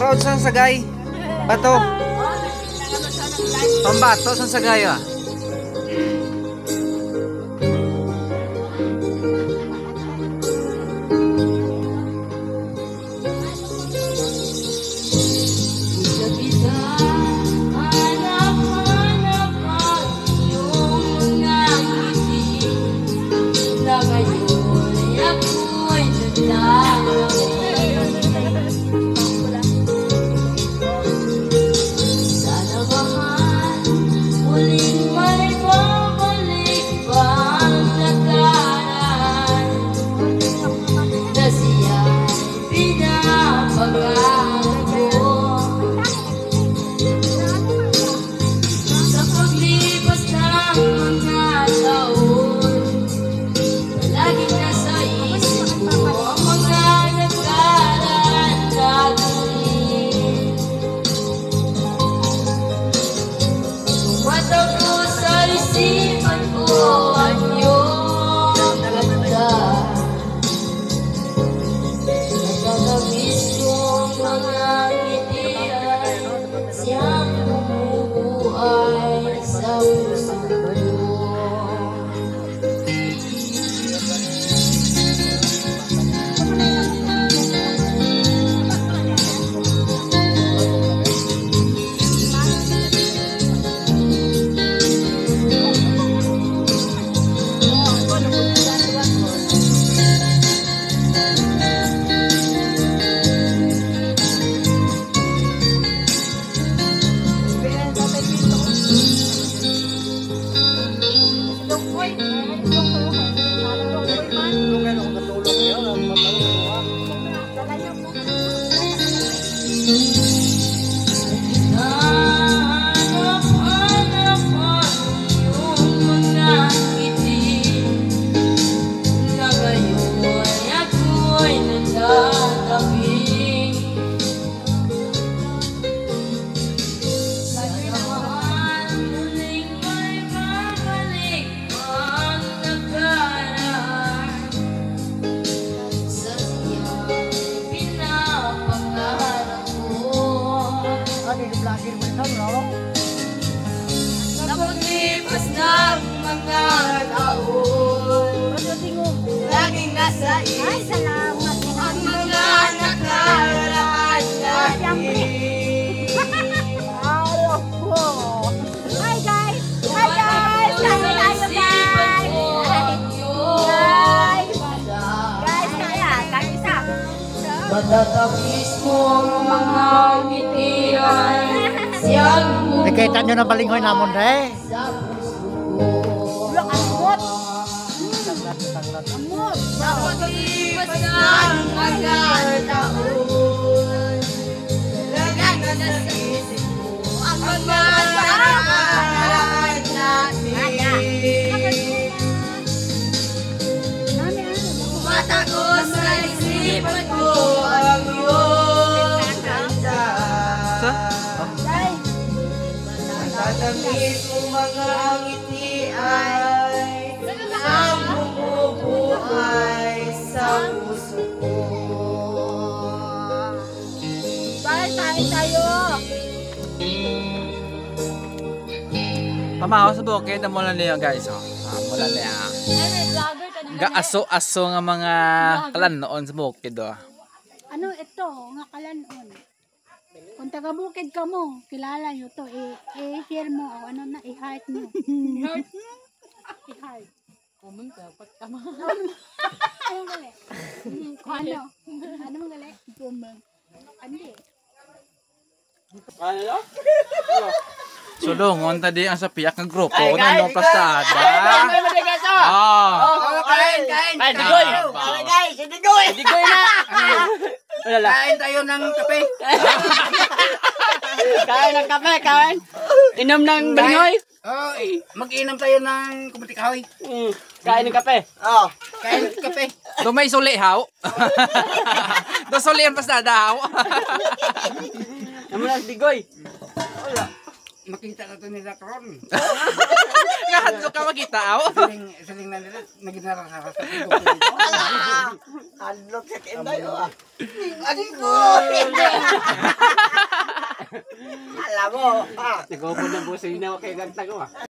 Proud sa sagay. Bato. Pambato sa sagay ah. Napulipas ng mga taon, laging nasa isip ang mga nakaraan natin. Hi guys! Hi guys! Kaya tayo guys! Guys, kaya! Kaya isa! Matatapis mo ang mga ngitian, siyang Nakita nyo na balinghoy namon re. sa puso ko. Amot! Napulipas ng mga taon, laging nasa isip mo ang mga nakaraan natin. Matagos sa isipan ko ang iyong kanta. Matatamis mo mga ngiti ay ang bumubuhay sa puso ko. Bye! Tayo tayo! Pamahaw sa bukid na mula niya guys. Oh. Mula niya. Gaaso-aso nga mga kalanoon sa bukid. Oh. Ano ito? Nga kalanon. Kung taga-bukid ka mo, kilala nyo to. I-share mo. O ano na, i-heart mo. I-heart. Kumang dapat ka mo. Anong gali? Ano? Ano mong gali? Kumang. Andi. Ano? Sulungon tadi ang sa piyak ng grupo na no pasada. Kain! Ay, Digoy! Guys, si Digoy! Digoy na! Kain tayo ng kape. Kain ng kape, kain. Inom ng balinghoy. Mag-inom tayo ng kumuti kahoy. Kain ng kape. Kain ng kape. Do may suli haw. Do suli ang pasada haw. Naman ang Digoy. Wala. Makita na ito nila karon. Kahadlo ka makita haw. Saling na nila, naginara sa rasa. Adlok sa kinday. Adik ko! Nagupod ng puso yun ako kay gagtago ah.